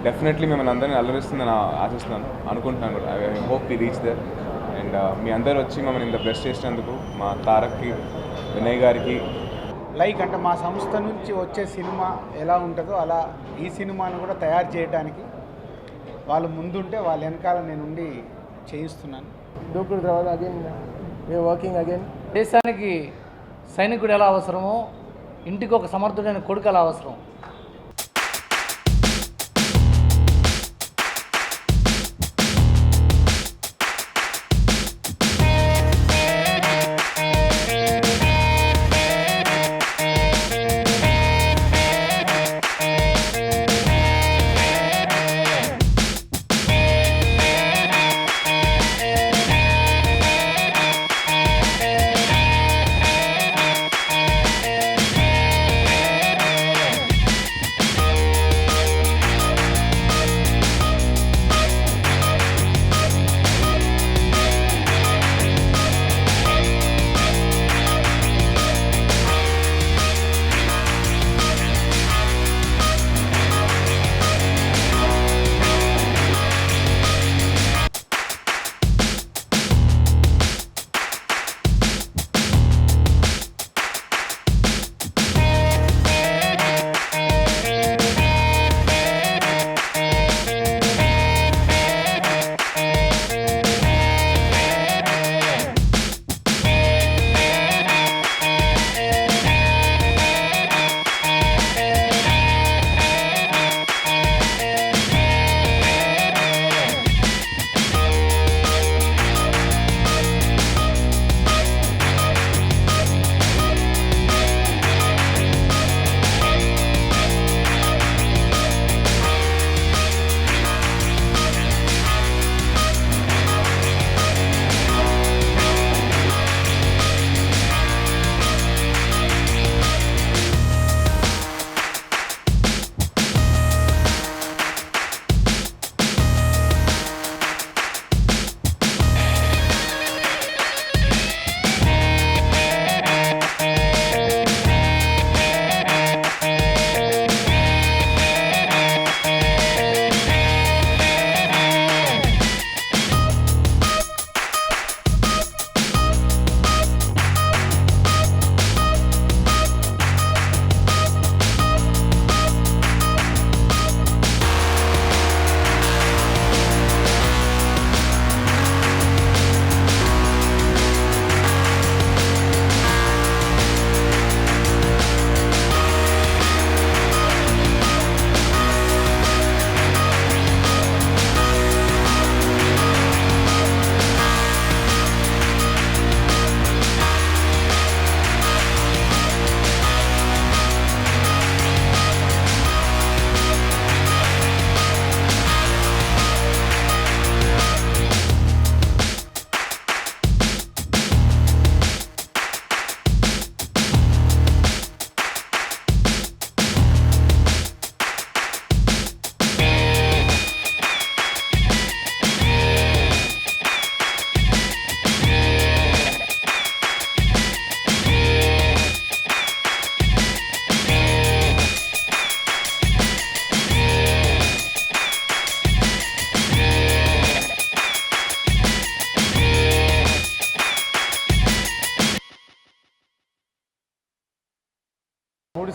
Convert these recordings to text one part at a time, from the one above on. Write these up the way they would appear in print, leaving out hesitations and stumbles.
Definitely మిమ్మల్ని అందరినీ అలరిస్తుందని ఆశిస్తున్నాను, అనుకుంటున్నాను కూడా. I hope we reach there. And మీ అందరూ వచ్చి మమ్మల్ని ఇంత బ్లెస్ చేసినందుకు మా తారక్కి, వినయ్ గారికి, అంటే మా సంస్థ నుంచి వచ్చే సినిమా ఎలా ఉంటుందో అలా ఈ సినిమాను కూడా తయారు చేయడానికి వాళ్ళు ముందుంటే వాళ్ళ వెనకాల నేను ఉండి చేయిస్తున్నాను. దూకుడు తర్వాత అగైన్ వీఆర్ వర్కింగ్ అగైన్. దేశానికి సైనికుడు ఎలా అవసరమో ఇంటికి ఒక సమర్థుడైన కొడుకు ఎలా అవసరం.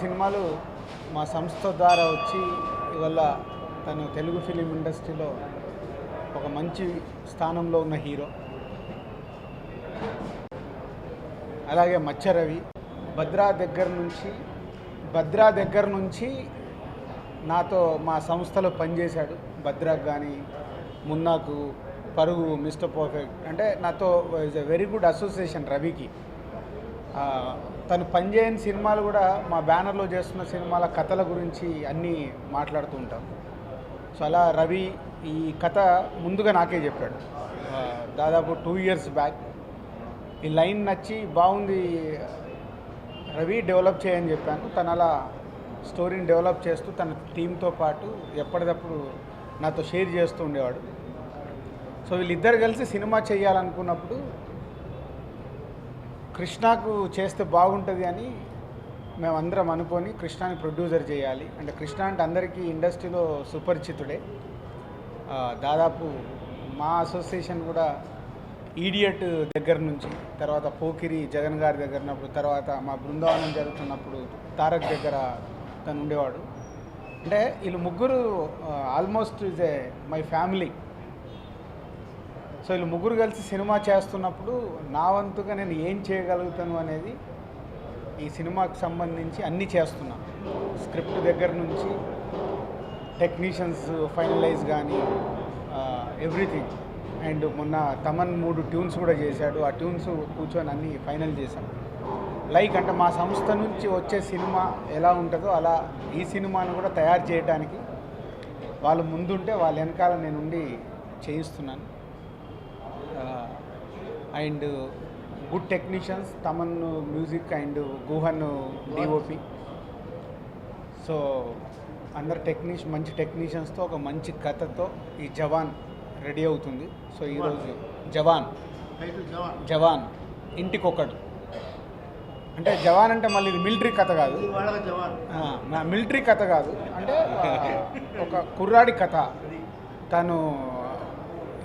సినిమాలు మా సంస్థ ద్వారా వచ్చి ఇవాళ తను తెలుగు ఫిలిం ఇండస్ట్రీలో ఒక మంచి స్థానంలో ఉన్న హీరో. అలాగే మచ్చరవి భద్రా దగ్గర నుంచి నాతో మా సంస్థలో పనిచేశాడు. భద్రాకు కానీ మున్నాకు, పరుగు, మిస్టర్ పర్ఫెక్ట్ అంటే నాతో is a very good association రవికి. తను పనిచేయని సినిమాలు కూడా మా బ్యానర్లో చేస్తున్న సినిమాల కథల గురించి అన్నీ మాట్లాడుతూ ఉంటాం. సో అలా రవి ఈ కథ ముందుగా నాకే చెప్పాడు దాదాపు 2 years బ్యాక్. ఈ లైన్ నచ్చి బాగుంది రవి, డెవలప్ చేయని చెప్పాను. తను అలా స్టోరీని డెవలప్ చేస్తూ తన టీంతో పాటు ఎప్పటికప్పుడు నాతో షేర్ చేస్తూ ఉండేవాడు. సో వీళ్ళిద్దరు కలిసి సినిమా చేయాలనుకున్నప్పుడు కృష్ణకు చేస్తే బాగుంటుంది అని మేమందరం అనుకొని కృష్ణాని ప్రొడ్యూసర్ చేయాలి. అంటే కృష్ణ అంటే అందరికీ ఇండస్ట్రీలో సుపరిచితుడే. దాదాపు మా అసోసియేషన్ కూడా ఈడియట్ దగ్గర నుంచి, తర్వాత పోకిరి జగన్ గారి దగ్గర ఉన్నప్పుడు, తర్వాత మా బృందావనం జరుగుతున్నప్పుడు తారక్ దగ్గర తను ఉండేవాడు. అంటే వీళ్ళు ముగ్గురు almost is a my family. So వీళ్ళు ముగ్గురు కలిసి సినిమా చేస్తున్నప్పుడు నా వంతుగా నేను ఏం చేయగలుగుతాను అనేది ఈ సినిమాకి సంబంధించి అన్నీ చేస్తున్నాను. స్క్రిప్ట్ దగ్గర నుంచి టెక్నీషియన్స్ ఫైనలైజ్ కానీ ఎవ్రీథింగ్. అండ్ మొన్న తమన్ 3 ట్యూన్స్ కూడా చేశాడు. ఆ ట్యూన్స్ కూర్చొని అన్నీ ఫైనల్ చేశాం. లైక్ అంటే మా సంస్థ నుంచి వచ్చే సినిమా ఎలా ఉంటుందో అలా ఈ సినిమాను కూడా తయారు చేయడానికి వాళ్ళు ముందుంటే వాళ్ళ వెనకాల నేను ఉండి చేయిస్తున్నాను. And good technicians, Thaman music and Guhan DOP. So అందరు మంచి టెక్నీషియన్స్తో ఒక మంచి కథతో ఈ జవాన్ రెడీ అవుతుంది. సో ఈరోజు జవాన్ ఇంటికొకడు అంటే జవాన్ అంటే మళ్ళీ ఇది మిలిటరీ కథ కాదు, మిలిటరీ కథ కాదు. అంటే ఒక కుర్రాడి కథ. తను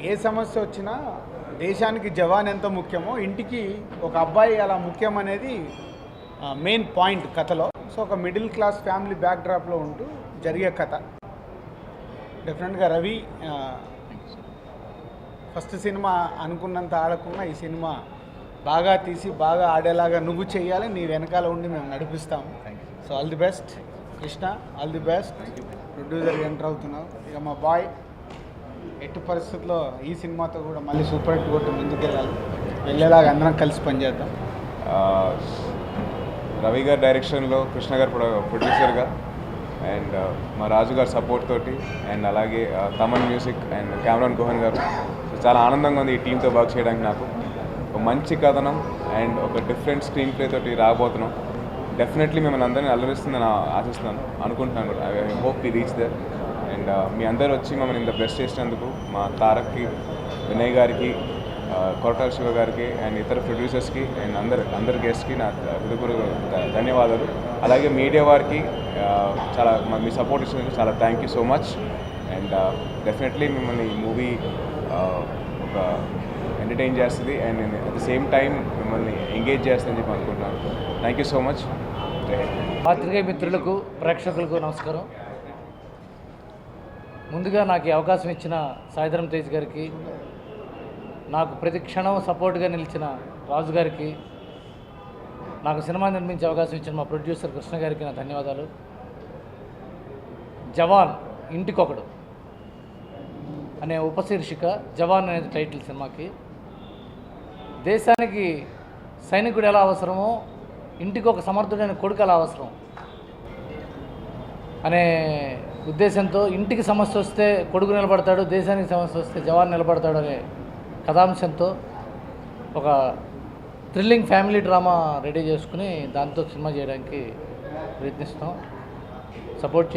ఏ సమస్య వచ్చినా దేశానికి జవాన్ ఎంత ముఖ్యమో ఇంటికి ఒక అబ్బాయి అలా ముఖ్యం అనేది మెయిన్ పాయింట్ కథలో. సో ఒక మిడిల్ క్లాస్ ఫ్యామిలీ బ్యాక్డ్రాప్లో ఉంటూ జరిగే కథ. డెఫినెట్గా రవి ఫస్ట్ సినిమా అనుకున్నంత ఆడకుండా ఈ సినిమా బాగా తీసి బాగా ఆడేలాగా నువ్వు చేయాలి, నీ వెనకాల ఉండి మేము నడిపిస్తాము. So all the best Krishna, all the best. Producer enter అవుతున్నావు. ఇక మా బాయ్ ఎట్టి పరిస్థితుల్లో ఈ సినిమాతో కూడా మళ్ళీ సూపర్ హిట్ కొట్టి వెళ్ళేలాగా అందరం కలిసి పనిచేద్దాం. రవి గారి డైరెక్షన్లో, కృష్ణ గారు ప్రొడ్యూసర్గా, అండ్ మా రాజు గారి సపోర్ట్ తోటి, అండ్ అలాగే Thaman music and Cameron Guhan గారు. చాలా ఆనందంగా ఉంది ఈ టీంతో వర్క్ చేయడానికి. నాకు ఒక మంచి కథనం అండ్ ఒక డిఫరెంట్ స్క్రీన్ ప్లే తోటి రాబోతున్నాం. డెఫినెట్లీ మిమ్మల్ని అందరినీ అల్లరిస్తుందని ఆశిస్తున్నాను, అనుకుంటున్నాను కూడా. I hope we reach there. And మీ అందరూ వచ్చి మమ్మల్ని ఇంత బ్లెస్ చేసినందుకు మా తారక్కి, వినయ్ గారికి, కొరటాల శివ గారికి అండ్ ఇతర ప్రొడ్యూసర్స్కి అండ్ అందరి గెస్ట్కి నా హృదయపూర్వక ధన్యవాదాలు. అలాగే మీడియా వారికి చాలా మీ సపోర్ట్ ఇచ్చినందుకు చాలా thank you so much. And definitely మిమ్మల్ని ఈ మూవీ ఒక ఎంటర్టైన్ చేస్తుంది and at the same time మిమ్మల్ని ఎంగేజ్ చేస్తుందని చెప్పి అనుకుంటున్నాను. Thank you so much. పాత్రికేయ మిత్రులకు, ప్రేక్షకులకు నమస్కారం. ముందుగా నాకు ఈ అవకాశం ఇచ్చిన సాయిధరం తేజ్ గారికి, నాకు ప్రతి క్షణం సపోర్ట్గా నిలిచిన రాజు గారికి, నాకు సినిమా నిర్మించే అవకాశం ఇచ్చిన మా ప్రొడ్యూసర్ కృష్ణ గారికి నా ధన్యవాదాలు. జవాన్ ఇంటికొకడు అనే ఉపశీర్షిక, జవాన్ అనేది టైటిల్ సినిమాకి. దేశానికి సైనికుడు ఎలా అవసరమో ఇంటికి ఒక సమర్థుడైన కొడుకు ఎలా అవసరం అనే ఉద్దేశంతో, ఇంటికి సమస్య వస్తే కొడుకు నిలబడతాడు, దేశానికి సమస్య వస్తే జవాన్ నిలబడతాడు అనే కథాంశంతో ఒక థ్రిల్లింగ్ ఫ్యామిలీ డ్రామా రెడీ చేసుకుని దాంతో సినిమా చేయడానికి ప్రయత్నిస్తాం. సపోర్ట్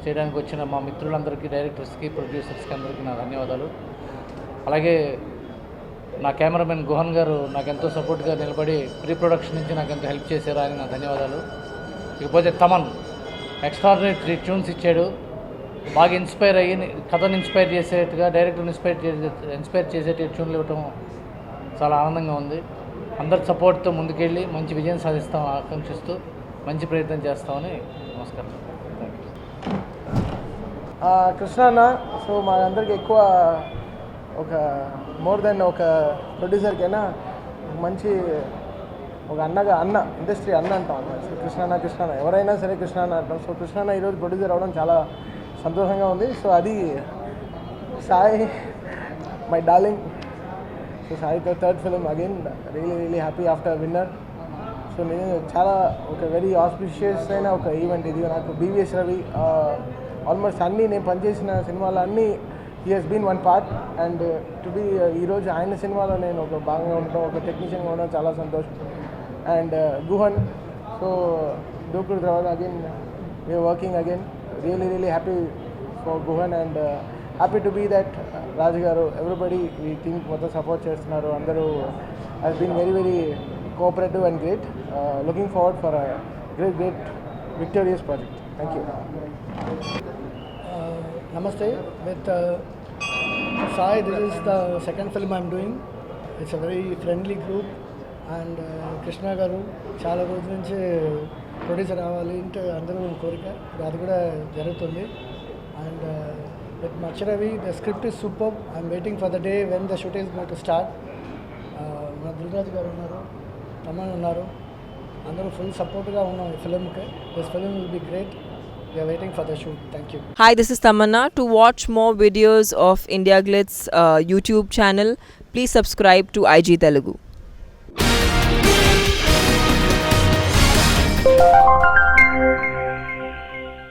చేయడానికి వచ్చిన మా మిత్రులందరికీ, డైరెక్టర్స్కి, ప్రొడ్యూసర్స్కి అందరికీ నా ధన్యవాదాలు. అలాగే నా కెమెరామెన్ గుహన్ గారు నాకు ఎంతో సపోర్ట్గా నిలబడి ప్రీ ప్రొడక్షన్ నుంచి నాకు ఎంతో హెల్ప్ చేశారు, ఆయన నా ధన్యవాదాలు. ఇకపోతే తమన్ ఎక్స్ట్రాడినరీ 3 ట్యూన్స్ ఇచ్చాడు. బాగా ఇన్స్పైర్ అయ్యి కథను ఇన్స్పైర్ చేసేట్టుగా, డైరెక్టర్ని ఇన్స్పైర్ చేసేట ట్యూన్లు ఇవ్వటం చాలా ఆనందంగా ఉంది. అందరి సపోర్ట్తో ముందుకెళ్ళి మంచి విజయం సాధిస్తామని ఆకాంక్షిస్తూ మంచి ప్రయత్నం చేస్తామని నమస్కారం. Thank you. కృష్ణ అన్న, సో మా అందరికి ఎక్కువ ఒక మోర్ దెన్ ఒక ప్రొడ్యూసర్కైనా మంచి ఒక అన్న ఇండస్ట్రీ అన్న అంటాం అన్నమాట. సో కృష్ణ ఎవరైనా సరే కృష్ణ అన్న అంటాం. సో కృష్ణ ఈరోజు ప్రొడ్యూసర్ అవ్వడం చాలా సంతోషంగా ఉంది. సో అది సాయి మై డార్లింగ్. సో సాయితో 3rd film again, really happy after winner. So నేను చాలా ఒక వెరీ ఆస్పిషియస్ అయిన ఒక ఈవెంట్ ఇది. నాకు బీవీఎస్ రవి ఆల్మోస్ట్ అన్నీ నేను పనిచేసిన సినిమాలు అన్నీ he has been one part. And to be ఈరోజు ఆయన సినిమాలో నేను ఒక భాగంగా ఉండడం, ఒక టెక్నీషియన్గా ఉండడం చాలా సంతోషం. అండ్ గుహన్, సో దూకుడు తర్వాత again we are working again. Really happy for Guhan and happy to be that Raju garu, everybody ఈ టీమ్ మొత్తం సపోర్ట్ చేస్తున్నారు. అందరూ has been very cooperative and great. Looking forward for great victorious project. Thank you. Namaste. With Sai, this is the second film I'm doing. It's a very friendly group, and Krishna garu చాలా రోజుల నుంచి producer అవ్వాలి అంటే అందరూ కోరిక, అది కూడా జరుగుతుంది. అండ్ విత్ మచ్చరవి the script is super. I'm waiting for the day when the shoot is going to start. మన దిల్రాజు గారు ఉన్నారు, తమన్ ఉన్నారు, అందరూ ఫుల్ సపోర్ట్గా ఉన్నాం ఈ ఫిల్మ్కి. This film will be great. We are waiting for the shoot. Thank you. Hi, this is Tamanna. To watch more videos of India Glitz YouTube channel, please subscribe to IG Telugu.